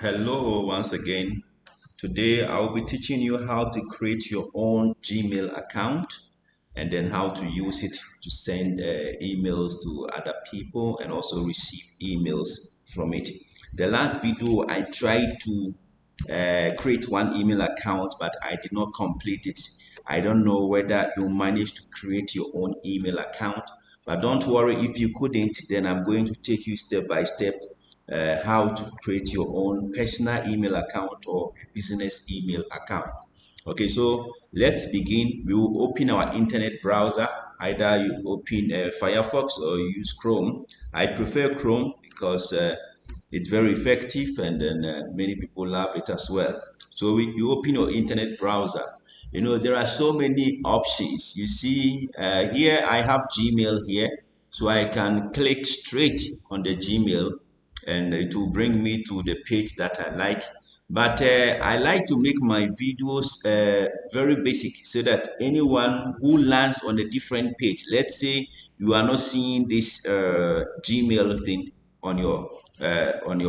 Hello, once again. Today I'll be teaching you how to create your own Gmail account and then how to use it to send emails to other people and also receive emails from it. The last video I tried to create one email account, but I did not complete it. I don't know whether you managed to create your own email account, but don't worry if you couldn't, then I'm going to take you step by step how to create your own personal email account or business email account. Okay, so let's begin. We will open our internet browser. Either you open Firefox or you use Chrome. I prefer Chrome because it's very effective and then many people love it as well. So you open your internet browser. You know, there are so many options. You see, here I have Gmail here. So I can click straight on the Gmail and it will bring me to the page that I like. But I like to make my videos very basic so that anyone who lands on a different page, let's say you are not seeing this Gmail thing on your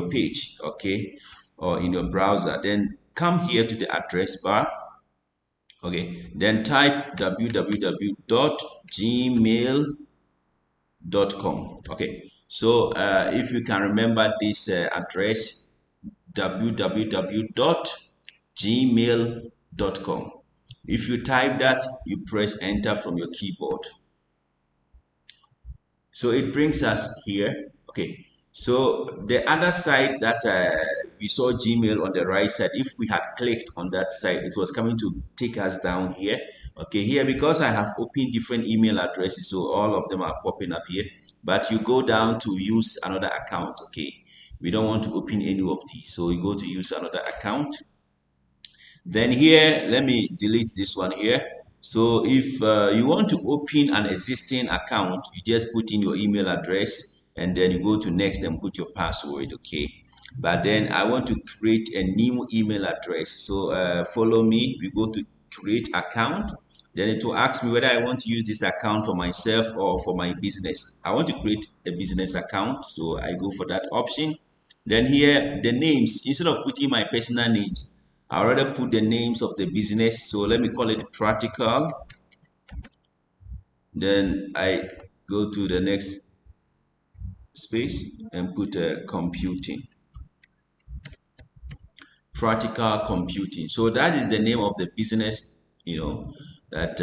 page, okay, or in your browser, then come here to the address bar. Okay, then type www.gmail.com. Okay, so if you can remember this address, www.gmail.com. If you type that, you press enter from your keyboard. So it brings us here. Okay, so the other side that we saw Gmail on the right side, if we had clicked on that side, it was coming to take us down here. Okay, here because I have opened different email addresses, so all of them are popping up here. But you go down to use another account. Okay, we don't want to open any of these, so we go to use another account. Then here, let me delete this one here. So if you want to open an existing account, you just put in your email address and then you go to next and put your password, okay? But then I want to create a new email address. So follow me, we go to create account. Then it will ask me whether I want to use this account for myself or for my business. I want to create a business account, so I go for that option. Then here, the names, instead of putting my personal names, I rather put the names of the business. So let me call it practical. Then I go to the next space and put computing. Practical computing. So that is the name of the business, you know, that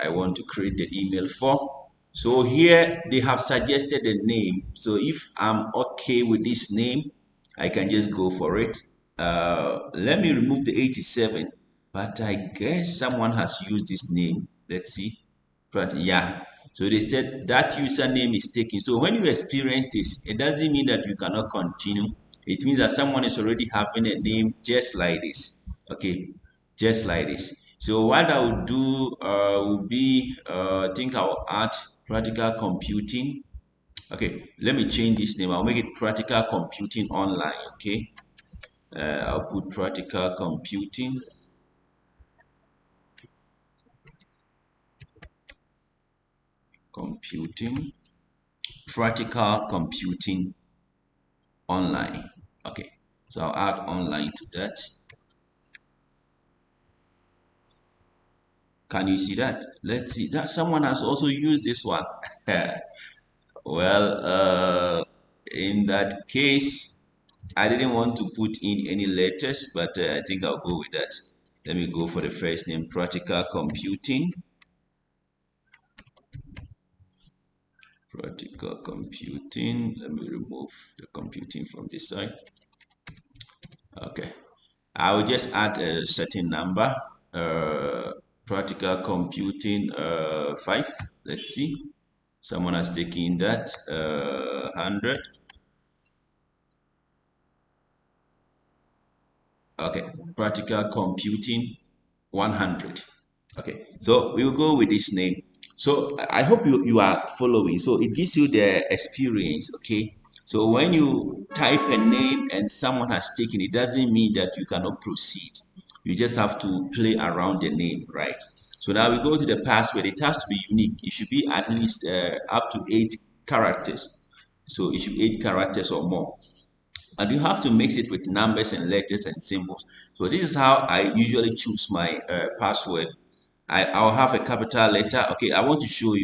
I want to create the email for. So here they have suggested a name. So if I'm okay with this name, I can just go for it. Let me remove the 87, but I guess someone has used this name. Let's see. But yeah, so they said that username is taken. So when you experience this, it doesn't mean that you cannot continue. It means that someone is already having a name just like this. Okay, just like this. So what I will do will be, I think I'll add practical computing. Okay, let me change this name. I'll make it practical computing online. Okay, I'll put practical computing. Practical computing online. Okay, so I'll add online to that. Can you see that? Let's see that someone has also used this one. Well, in that case, I didn't want to put in any letters, but I think I'll go with that. Let me go for the first name, practical computing. Practical computing. Let me remove the computing from this side. Okay, I will just add a certain number. Practical computing 5. Let's see. Someone has taken that 100. Okay, practical computing 100. Okay, so we will go with this name. So I hope you are following. So it gives you the experience, okay? So when you type a name and someone has taken it, doesn't mean that you cannot proceed. You just have to play around the name, right? So now we go to the password. It has to be unique. It should be at least up to 8 characters. So it should be 8 characters or more. and you have to mix it with numbers and letters and symbols. So this is how I usually choose my password. I'll have a capital letter. Okay, I want to show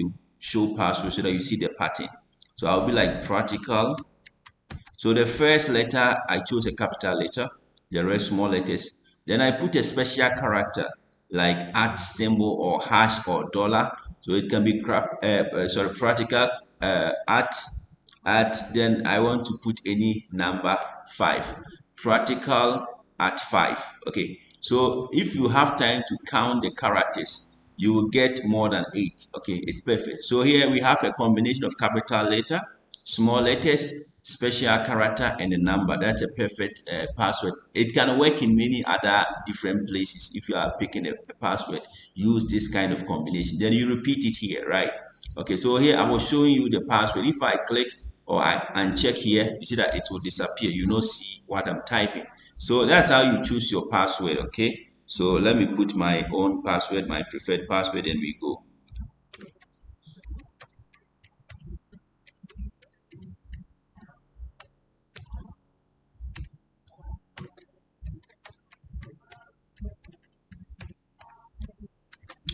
password so that you see the pattern. So I'll be like practical. So the first letter I chose a capital letter, the rest small letters. Then I put a special character like at symbol or hash or dollar. So it can be practical at then I want to put any number 5. Practical at 5. Okay. So if you have time to count the characters, you will get more than 8. Okay, it's perfect. So here we have a combination of capital letter, small letters, special character, and a number. That's a perfect password. It can work in many other different places. If you are picking a password, use this kind of combination. Then you repeat it here, right? Okay, so here I was showing you the password. If I click or I uncheck here, you see that it will disappear. You don't see what I'm typing. So that's how you choose your password, okay? So let me put my own password, my preferred password, and we go.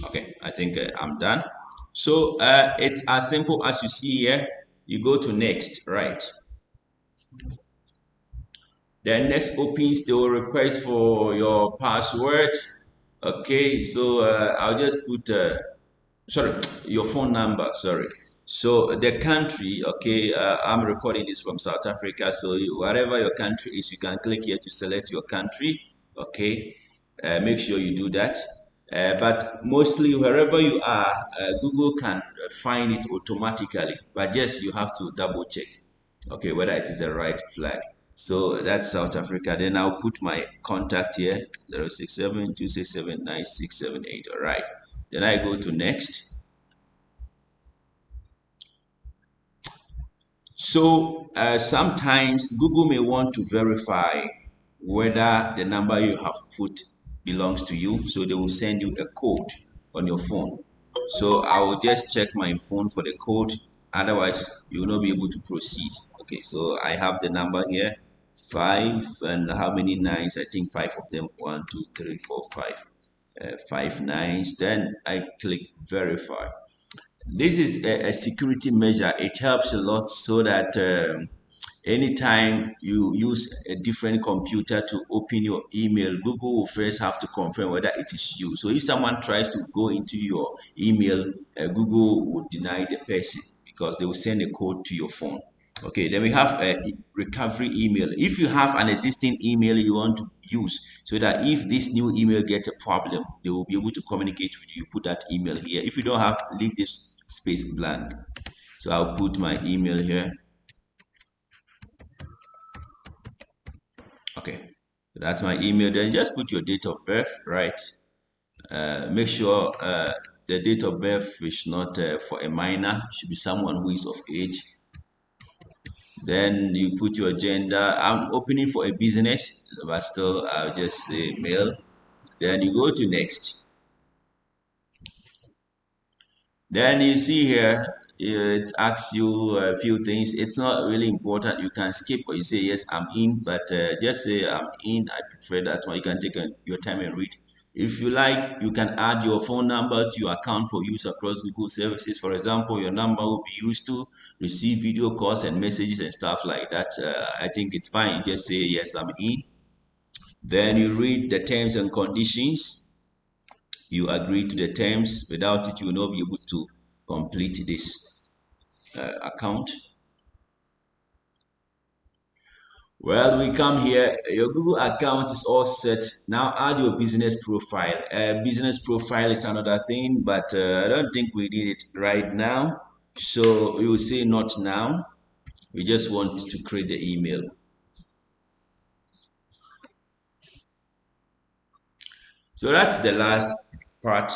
Okay, I think I'm done. So it's as simple as you see here. You go to next, right? Then next opens the request for your password. Okay, so I'll just put sorry, your phone number. Sorry. So the country, okay, I'm recording this from South Africa. So whatever your country is, you can click here to select your country. Okay, make sure you do that. But mostly wherever you are, Google can find it automatically. But just you have to double check, okay, whether it is the right flag. So that's South Africa. Then I'll put my contact here, 067-267-9678. All right. Then I go to next. So sometimes Google may want to verify whether the number you have put belongs to you. So they will send you a code on your phone. So I will just check my phone for the code. Otherwise, you will not be able to proceed. Okay, so I have the number here, 5, and how many nines? I think 5 of them. 1, 2, 3, 4, 5. 5 nines. Then I click verify. This is a security measure. It helps a lot so that anytime you use a different computer to open your email, Google will first have to confirm whether it is you. So if someone tries to go into your email, Google will deny the person because they will send a code to your phone. Okay, then we have a recovery email. If you have an existing email you want to use, so that if this new email gets a problem, they will be able to communicate with you. Put that email here. If you don't have, leave this space blank. So I'll put my email here. Okay, that's my email. Then just put your date of birth, right? Make sure the date of birth is not for a minor. It should be someone who is of age. Then you put your gender. I'm opening for a business, but still I'll just say male. Then you go to next. Then you see here, it asks you a few things. It's not really important. You can skip or you say, yes, I'm in, but just say I'm in. I prefer that one. You can take your time and read. If you like, you can add your phone number to your account for use across Google services. For example, your number will be used to receive video calls and messages and stuff like that. I think it's fine. You just say, yes, I'm in. Then you read the terms and conditions. You agree to the terms. Without it, you will not be able to complete this account. Well, we come here. Your Google account is all set. Now add your business profile. Business profile is another thing, but I don't think we need it right now. So we will say not now. We just want to create the email. So that's the last part.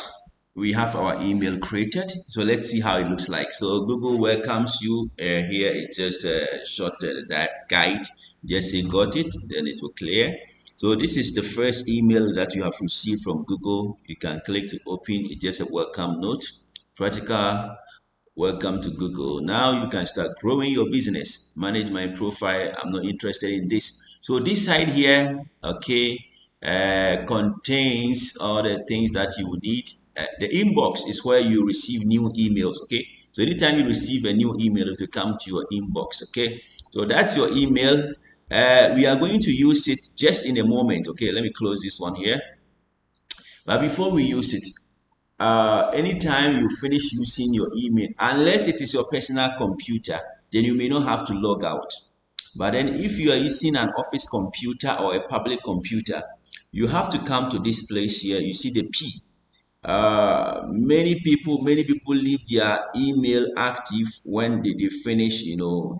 We have our email created. So let's see how it looks like. So Google welcomes you. Here it's just a short that guide. Just say got it, then it will clear. So this is the first email that you have received from Google. You can click to open. It's just a welcome note. Practical welcome to Google. Now you can start growing your business. Manage my profile. I'm not interested in this. So this side here, okay, contains all the things that you would need. The inbox is where you receive new emails, okay? So anytime you receive a new email, it will come to your inbox, okay? So that's your email. We are going to use it just in a moment, okay? Let me close this one here. But before we use it, anytime you finish using your email, unless it is your personal computer, then you may not have to log out. But then if you are using an office computer or a public computer, you have to come to this place here. You see the P. Many people leave their email active when they finish,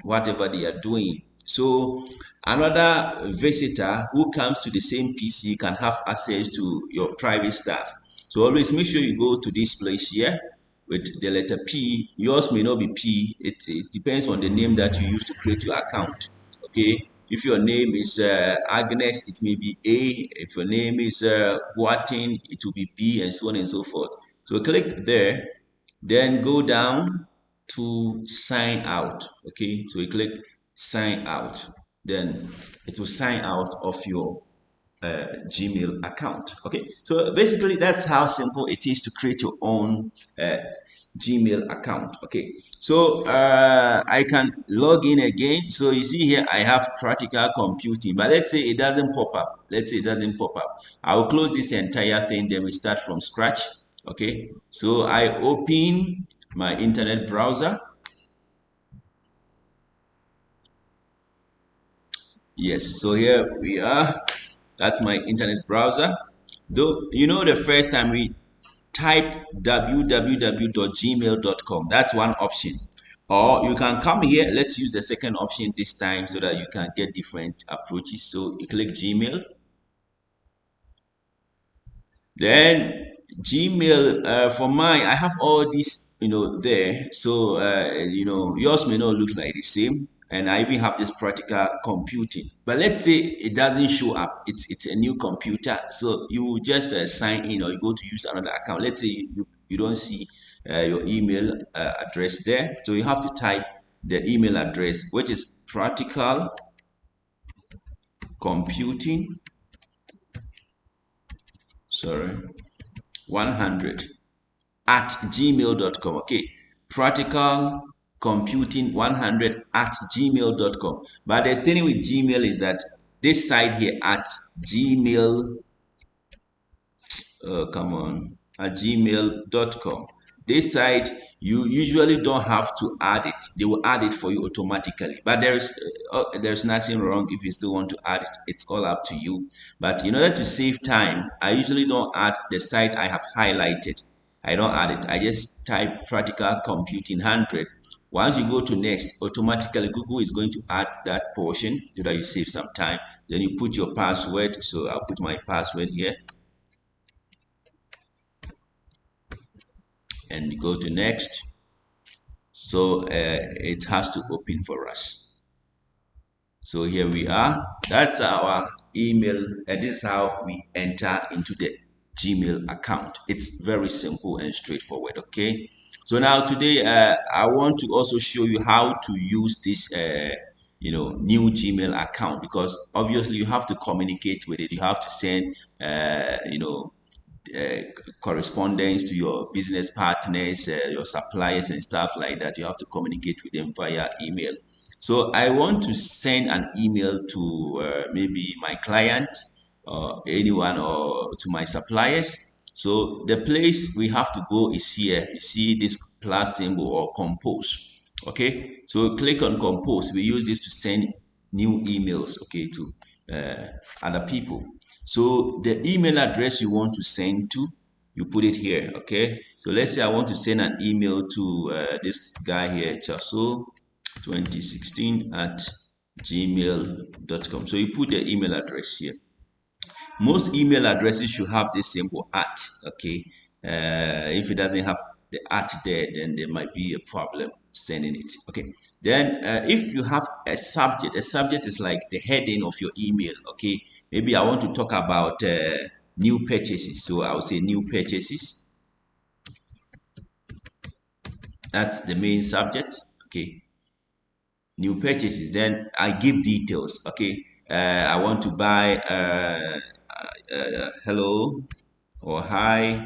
whatever they are doing. So another visitor who comes to the same PC can have access to your private stuff. So always make sure you go to this place here with the letter P. Yours may not be P. It depends on the name that you use to create your account. Okay. If your name is Agnes, it may be A. If your name is Boatin, it will be B, and so on and so forth. So click there, then go down to sign out. Okay, so you click sign out, then it will sign out of your Gmail account. Okay, so basically that's how simple it is to create your own Gmail account. Okay, so I can log in again. So you see here I have practical computing, but let's say it doesn't pop up. I will close this entire thing, then we start from scratch. Okay, so I open my internet browser. Yes, so here we are. That's my internet browser. Though, the first time we typed www.gmail.com, that's one option. Or you can come here. Let's use the second option this time so that you can get different approaches. So you click Gmail. Then Gmail, for mine, I have all these, there. So, yours may not look like the same. And I even have this practical computing. But let's say it doesn't show up. It's a new computer. So you just sign in or you go to use another account. Let's say you don't see your email address there. So you have to type the email address, which is practical computing. Sorry. 100 at gmail.com. Okay, practical computing 100 at gmail.com. But the thing with Gmail is that this side here at gmail, come on, at gmail.com, this side you usually don't have to add it. They will add it for you automatically. But there's nothing wrong if you still want to add it. It's all up to you. But in order to save time, I usually don't add the site I have highlighted. I don't add it. I just type practical computing 100. Once you go to next, automatically Google is going to add that portion so that you save some time. Then you put your password. So I'll put my password here. And you go to next. So it has to open for us. So here we are. That's our email, and this is how we enter into the Gmail account. It's very simple and straightforward. Okay. So now today, I want to also show you how to use this, new Gmail account, because obviously you have to communicate with it. You have to send, uh, correspondence to your business partners, your suppliers, and stuff like that. You have to communicate with them via email. So I want to send an email to maybe my client or anyone, or to my suppliers. So the place we have to go is here. You see this plus symbol or compose. Okay, so click on compose. We use this to send new emails, okay, to other people. So the email address you want to send to, you put it here. Okay, so let's say I want to send an email to this guy here, Chaso 2016 at gmail.com. So you put the email address here. Most email addresses should have this symbol at. Okay, if it doesn't have the at there, then there might be a problem sending it. Okay, then if you have a subject is like the heading of your email. Okay, maybe I want to talk about new purchases, so I will say new purchases. That's the main subject. Okay, new purchases. Then I give details. Okay, I want to buy hello or hi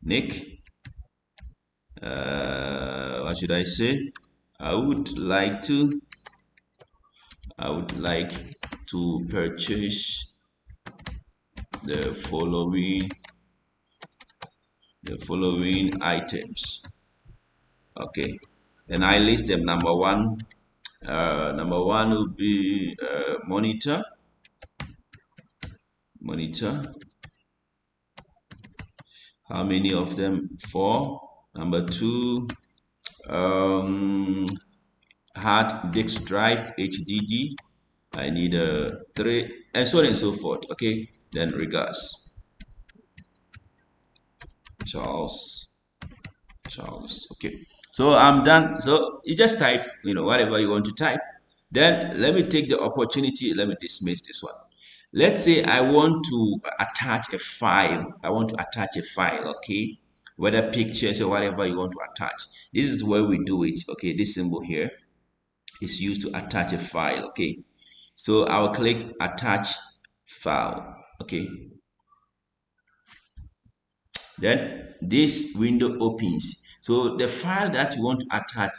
Nick. What should I say? I would like to I would like to purchase the following items. Okay, then I list them. Number one would be monitor. How many of them? Four. Number two, um, hard disk drive HDD. I need a three, and so on and so forth. Okay, then regards, Charles. Okay, so I'm done. So you just type, whatever you want to type. Then let me take the opportunity. Let me dismiss this one. Let's say I want to attach a file. I want to attach a file. Okay, whether pictures or whatever you want to attach. This is where we do it. Okay, this symbol here is used to attach a file. Okay, so I'll click attach file. Okay, then this window opens. So the file that you want to attach,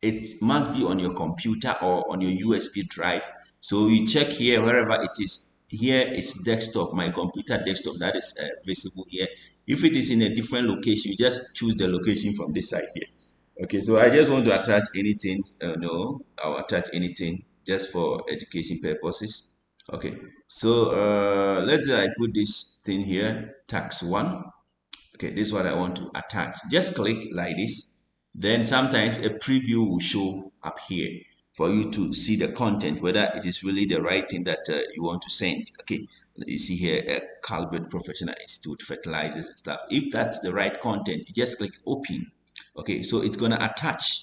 it must be on your computer or on your USB drive. So you check here wherever it is. Here is desktop, my computer desktop, that is visible here. If it is in a different location, you just choose the location from this side here. Okay, so I just want to attach anything. No, I'll attach anything just for education purposes. Okay, so let's say I put this thing here, tax one. Okay, this is what I want to attach. Just click like this. Then sometimes a preview will show up here for you to see the content, whether it is really the right thing that you want to send. Okay, you see here, Calvert Professional Institute Fertilizers and stuff. If that's the right content, you just click open. Okay, so it's going to attach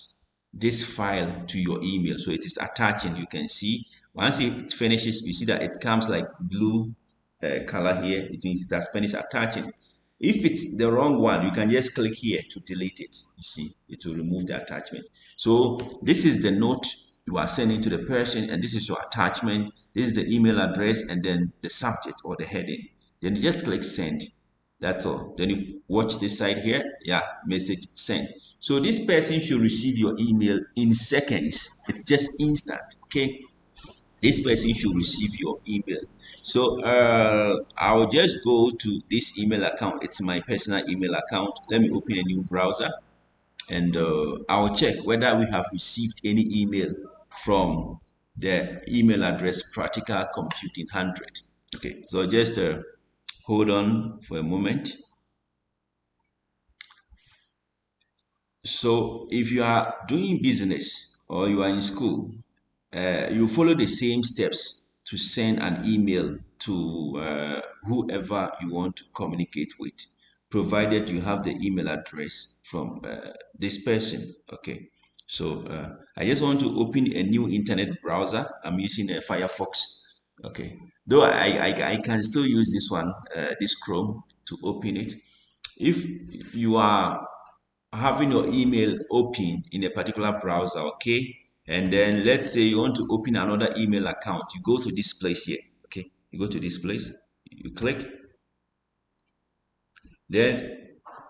this file to your email. So it is attaching. You can see once it finishes, you see that it comes like blue color here. It means it has finished attaching. If it's the wrong one, you can just click here to delete it. You see, it will remove the attachment. So this is the note you are sending to the person, and this is your attachment. This is the email address, and then the subject or the heading. Then you just click send. That's all. Then you watch this side here. Yeah, message sent. So this person should receive your email in seconds. It's just instant. Okay, this person should receive your email. So I'll just go to this email account. It's my personal email account. Let me open a new browser, and I'll check whether we have received any email from the email address Practical Computing 100. Okay, so just hold on for a moment. So if you are doing business or you are in school, you follow the same steps to send an email to whoever you want to communicate with, provided you have the email address from this person. Okay, so I just want to open a new internet browser. I'm using a Firefox. Okay, though I can still use this one, this Chrome, to open it. If you are having your email open in a particular browser, okay, and then let's say you want to open another email account, you go to this place here. Okay, you go to this place, you click, then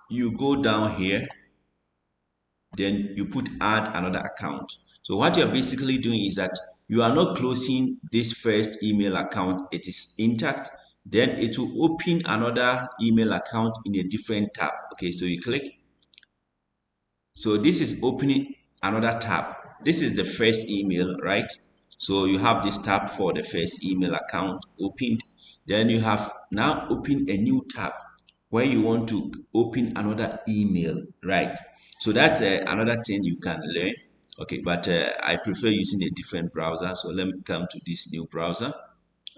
you go down here, then you put add another account. So what you're basically doing is that you are not closing this first email account, it is intact. Then it will open another email account in a different tab. Okay, so you click. So this is opening another tab. This is the first email, right? So you have this tab for the first email account opened. Then you have now opened a new tab where you want to open another email, right? So that's another thing you can learn. Okay, but I prefer using a different browser. So let me come to this new browser.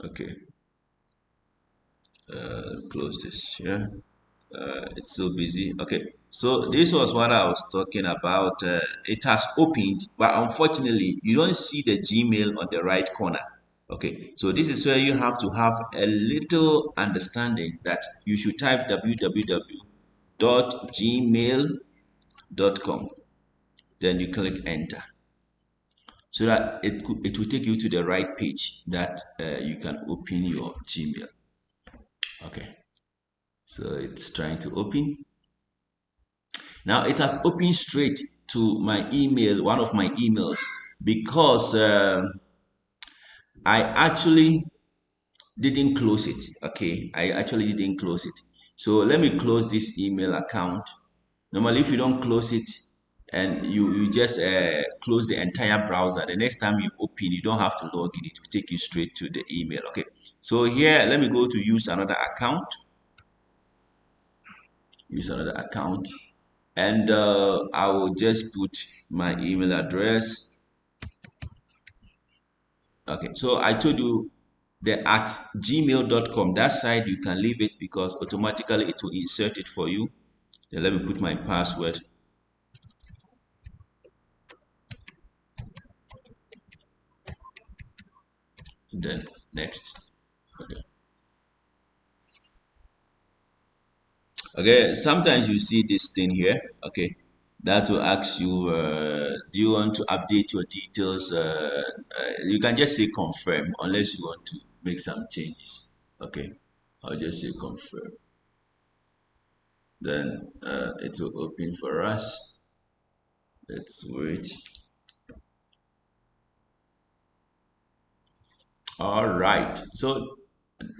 Okay, close this here. It's so busy. Okay, so this was what I was talking about. It has opened, but unfortunately you don't see the Gmail on the right corner. Okay, so this is where you have to have a little understanding that you should type www.gmail.com. then you click enter, so that it will take you to the right page that you can open your Gmail. Okay, so it's trying to open. Now it has opened straight to my email, one of my emails, because I actually didn't close it. Okay, I actually didn't close it. So let me close this email account. Normally, if you don't close it and you just close the entire browser, the next time you open, you don't have to log in. It will take you straight to the email. Okay, so here, let me go to use another account. Use another account, and I will just put my email address. Okay, so I told you the at gmail.com, that side you can leave it because automatically it will insert it for you. Then let me put my password. And then next. Okay. Okay, sometimes you see this thing here. Okay, that will ask you, do you want to update your details? You can just say confirm unless you want to make some changes. Okay, I'll just say confirm. Then it will open for us. Let's wait. All right, so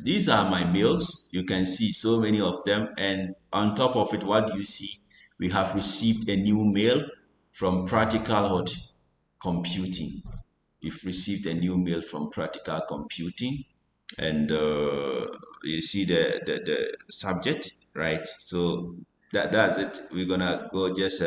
these are my mails. You can see so many of them, and on top of it, what do you see? We have received a new mail from Practical Hot Computing. We've received a new mail from Practical Computing, and you see the subject, right? So that's it. We're gonna go just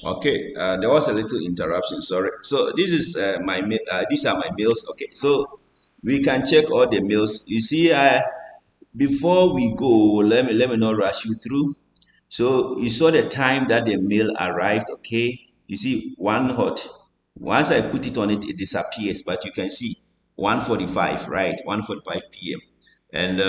okay, there was a little interruption. Sorry. So this is these are my mails. Okay, so we can check all the mails. You see, before we go, let me not rush you through. So you saw the time that the mail arrived. Okay, you see one hot. Once I put it on it, it disappears. But you can see 1:45, right? 1:45 p.m. And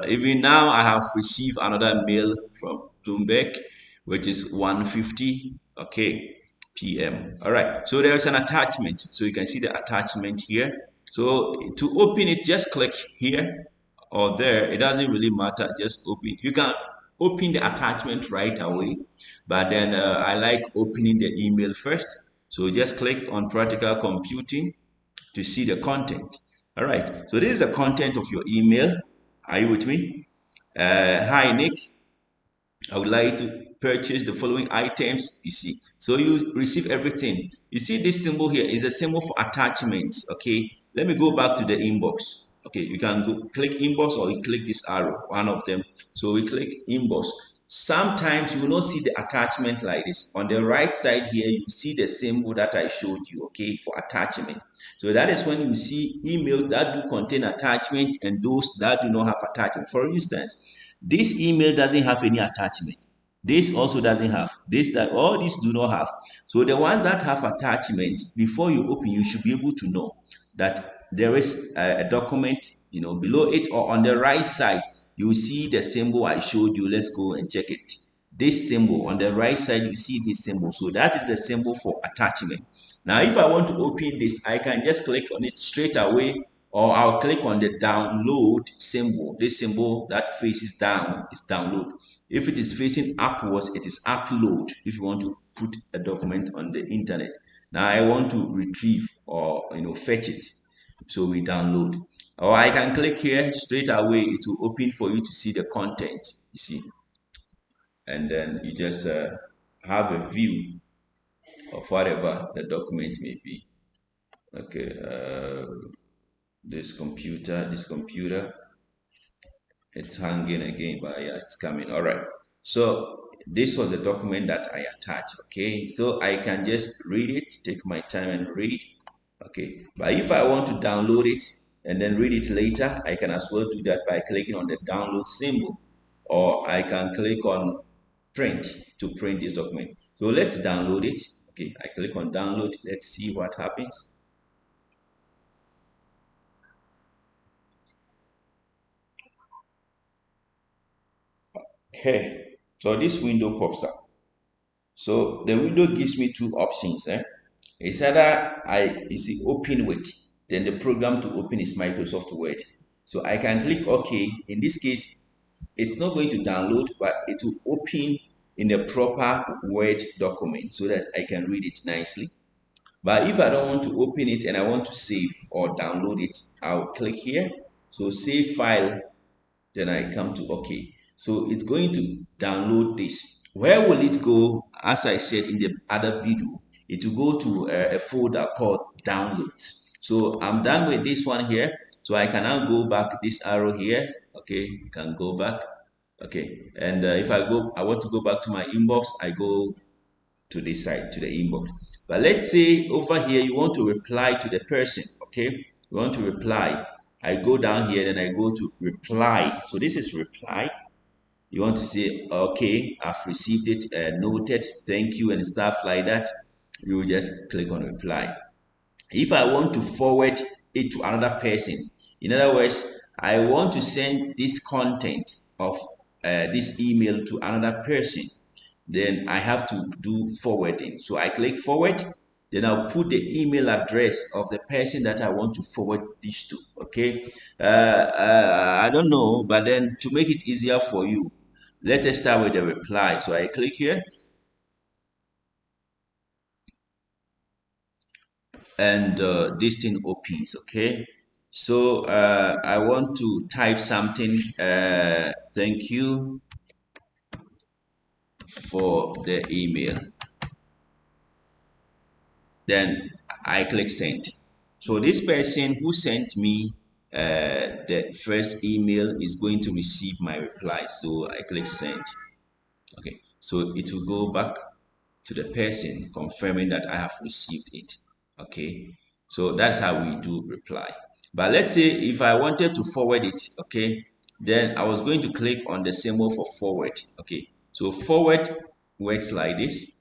even now, I have received another mail from Bloomberg, which is 1:50, okay, p.m. All right. So there is an attachment. So you can see the attachment here. So to open it, just click here or there. It doesn't really matter. Just open. You can open the attachment right away, but then I like opening the email first. So just click on Practical Computing to see the content. All right, so this is the content of your email. Are you with me? Hi, Nick. I would like to purchase the following items. You see, so you receive everything. You see, this symbol here is a symbol for attachments. Okay, let me go back to the inbox. Okay, you can go click inbox or you click this arrow, one of them. So we click inbox. Sometimes you will not see the attachment like this. On the right side here, you see the symbol that I showed you, okay, for attachment. So that is when you see emails that do contain attachment and those that do not have attachment. For instance, this email doesn't have any attachment. This also doesn't have. This that all these do not have. So the ones that have attachment, before you open, you should be able to know that there is a document, below it or on the right side. You will see the symbol I showed you. Let's go and check it. This symbol on the right side, you see this symbol. So that is the symbol for attachment. Now, if I want to open this, I can just click on it straight away, or I'll click on the download symbol. This symbol that faces down is download. If it is facing upwards, it is upload. If you want to put a document on the internet. Now I want to retrieve or fetch it. So we download. Or I can click here straight away. It will open for you to see the content. You see, and then you just have a view of whatever the document may be. Okay, this computer, it's hanging again, but yeah, it's coming. All right. So this was a document that I attached. Okay, so I can just read it, take my time and read. Okay, but if I want to download it and then read it later, I can as well do that by clicking on the download symbol, or I can click on print to print this document. So let's download it. Okay, I click on download. Let's see what happens. Okay, so this window pops up. So the window gives me two options. It's either you see open with, then the program to open is Microsoft Word. So I can click OK. In this case, it's not going to download, but it will open in a proper Word document so that I can read it nicely. But if I don't want to open it and I want to save or download it, I'll click here. So save file, then I come to OK. So it's going to download this. Where will it go? As I said in the other video, it will go to a folder called downloads. So I'm done with this one here. So I can now go back this arrow here. Okay, you can go back. Okay, and if I want to go back to my inbox, I go to this side, to the inbox. But let's say over here you want to reply to the person. Okay, you want to reply. I go down here, then I go to reply. So this is reply. You want to say, okay, I've received it, noted, thank you, and stuff like that. You will just click on reply. If I want to forward it to another person, in other words, I want to send this content of this email to another person, then I have to do forwarding. So I click forward, then I'll put the email address of the person that I want to forward this to. Okay, I don't know, but then to make it easier for you, let us start with the reply. So I click here, and this thing opens. Okay, so I want to type something. Thank you for the email. Then I click send. So this person who sent me the first email is going to receive my reply. So I click send. Okay, so it will go back to the person confirming that I have received it. Okay, so that's how we do reply. But let's say if I wanted to forward it, okay, then I was going to click on the symbol for forward. Okay, so forward works like this.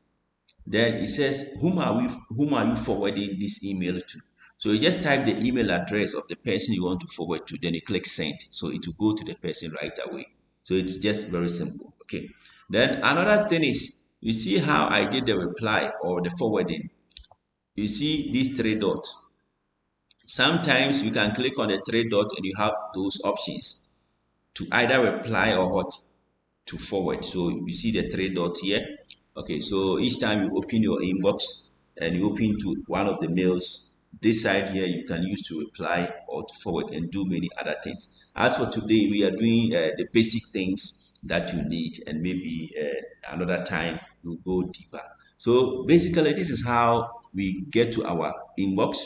Then it says, whom are you forwarding this email to? So you just type the email address of the person you want to forward to, then you click send. So it will go to the person right away. So it's just very simple. Okay. Then another thing is, you see how I did the reply or the forwarding. You see these three dots. Sometimes you can click on the three dots and you have those options to either reply or what, to forward. So you see the three dots here. Okay, so each time you open your inbox and you open to one of the mails, this side here you can use to reply or to forward and do many other things. As for today, we are doing the basic things that you need, and maybe another time we'll go deeper. So basically, this is how we get to our inbox.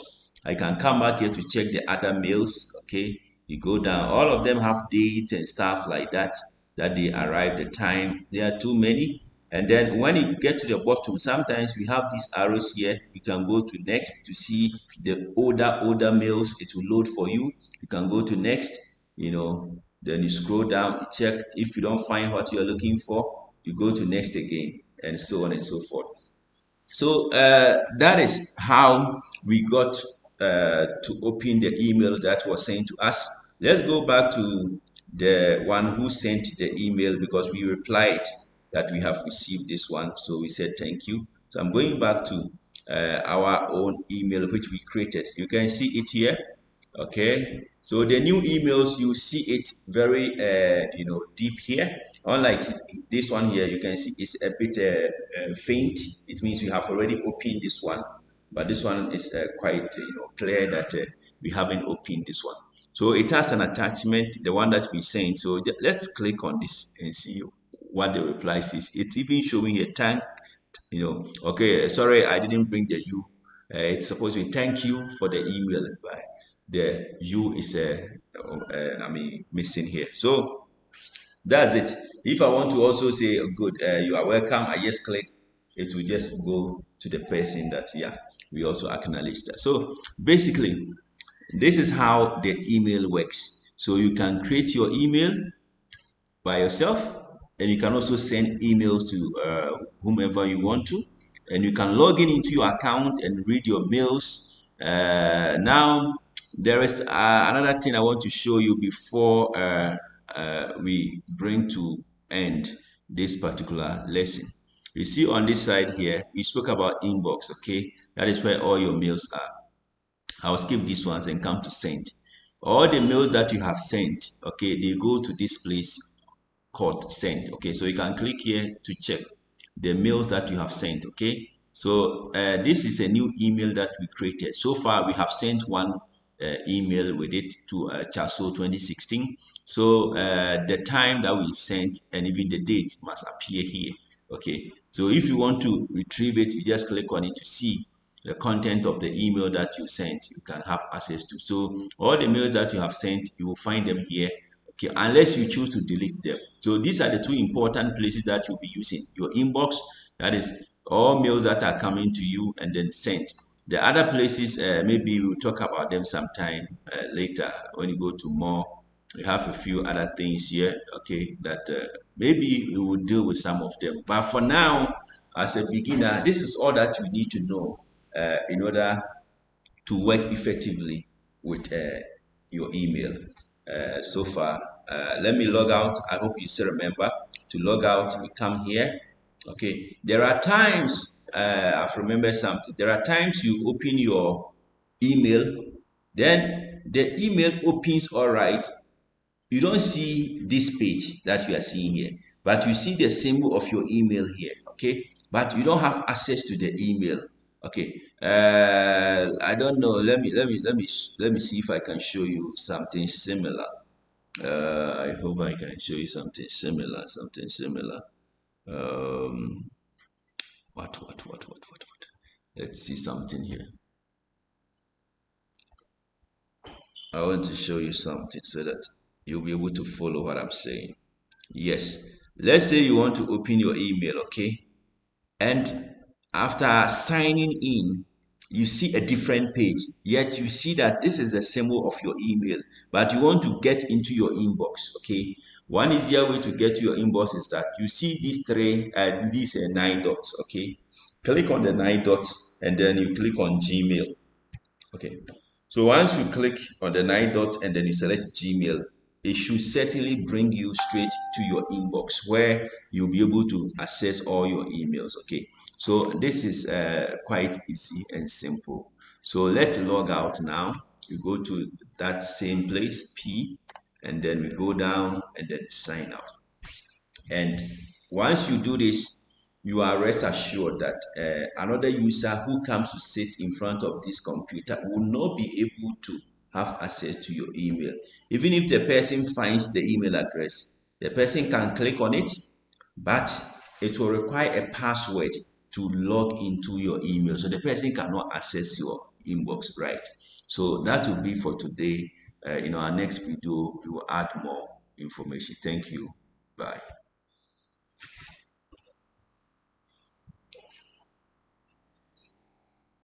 I can come back here to check the other mails. Okay, you go down, all of them have dates and stuff like that, that they arrived, the time. There are too many. And then when you get to the bottom, sometimes we have these arrows here. You can go to next to see the older mails. It will load for you. You can go to next, then you scroll down, check. If you don't find what you're looking for, you go to next again, and so on and so forth. So that is how we got to open the email that was sent to us. Let's go back to the one who sent the email, because we replied that we have received this one. So we said thank you. So I'm going back to our own email which we created. You can see it here. Okay, so the new emails, you see it very deep here. Unlike this one here, you can see it's a bit faint. It means we have already opened this one, but this one is quite clear that we haven't opened this one. So it has an attachment, the one that we sent. So let's click on this and see what the reply says. It's even showing a thank, okay, sorry, I didn't bring the U. It's supposed to be thank you for the email, but the U is missing here. So that's it. If I want to also say good, you are welcome, I just click, it will just go to the person that we also acknowledge that. So basically, this is how the email works. So you can create your email by yourself, and you can also send emails to whomever you want to, and you can log in into your account and read your mails. Now there is another thing I want to show you before we bring to end this particular lesson. You see on this side here, we spoke about inbox, okay? That is where all your mails are. I'll skip these ones and come to send. All the mails that you have sent, okay, they go to this place called sent. Okay, so you can click here to check the mails that you have sent. Okay, so this is a new email that we created. So far we have sent one email with it to Chaso 2016. So the time that we sent and even the date must appear here. Okay, so if you want to retrieve it, you just click on it to see the content of the email that you sent. You can have access to. So all the mails that you have sent, you will find them here. Okay, unless you choose to delete them. So these are the two important places that you'll be using. Your inbox, that is all mails that are coming to you, and then sent. The other places, maybe we'll talk about them sometime later when you go to more. We have a few other things here, okay, that maybe we will deal with some of them. But for now, as a beginner, this is all that you need to know in order to work effectively with your email. So far, let me log out. I hope you still remember to log out. We come here. Okay, there are times I've remembered something. There are times you open your email, then the email opens all right. You don't see this page that you are seeing here, but you see the symbol of your email here. Okay, but you don't have access to the email. Okay, I don't know. Let me see if I can show you something similar. I hope I can show you something similar. Something similar. Um, what? Let's see something here. I want to show you something so that you'll be able to follow what I'm saying. Yes. Let's say you want to open your email, okay? And after signing in, you see a different page. Yet you see that this is the symbol of your email, but you want to get into your inbox, okay? One easier way to get to your inbox is that you see these 9 dots, okay? Click on the 9 dots and then you click on Gmail, okay? So once you click on the 9 dots and then you select Gmail, it should certainly bring you straight to your inbox where you'll be able to access all your emails. Okay, so this is quite easy and simple. So let's log out now. You go to that same place, P, and then we go down and then sign out. And once you do this, you are rest assured that another user who comes to sit in front of this computer will not be able to have access to your email. Even if the person finds the email address, the person can click on it, but it will require a password to log into your email. So the person cannot access your inbox, right? So that will be for today. In our next video, we will add more information. Thank you. Bye.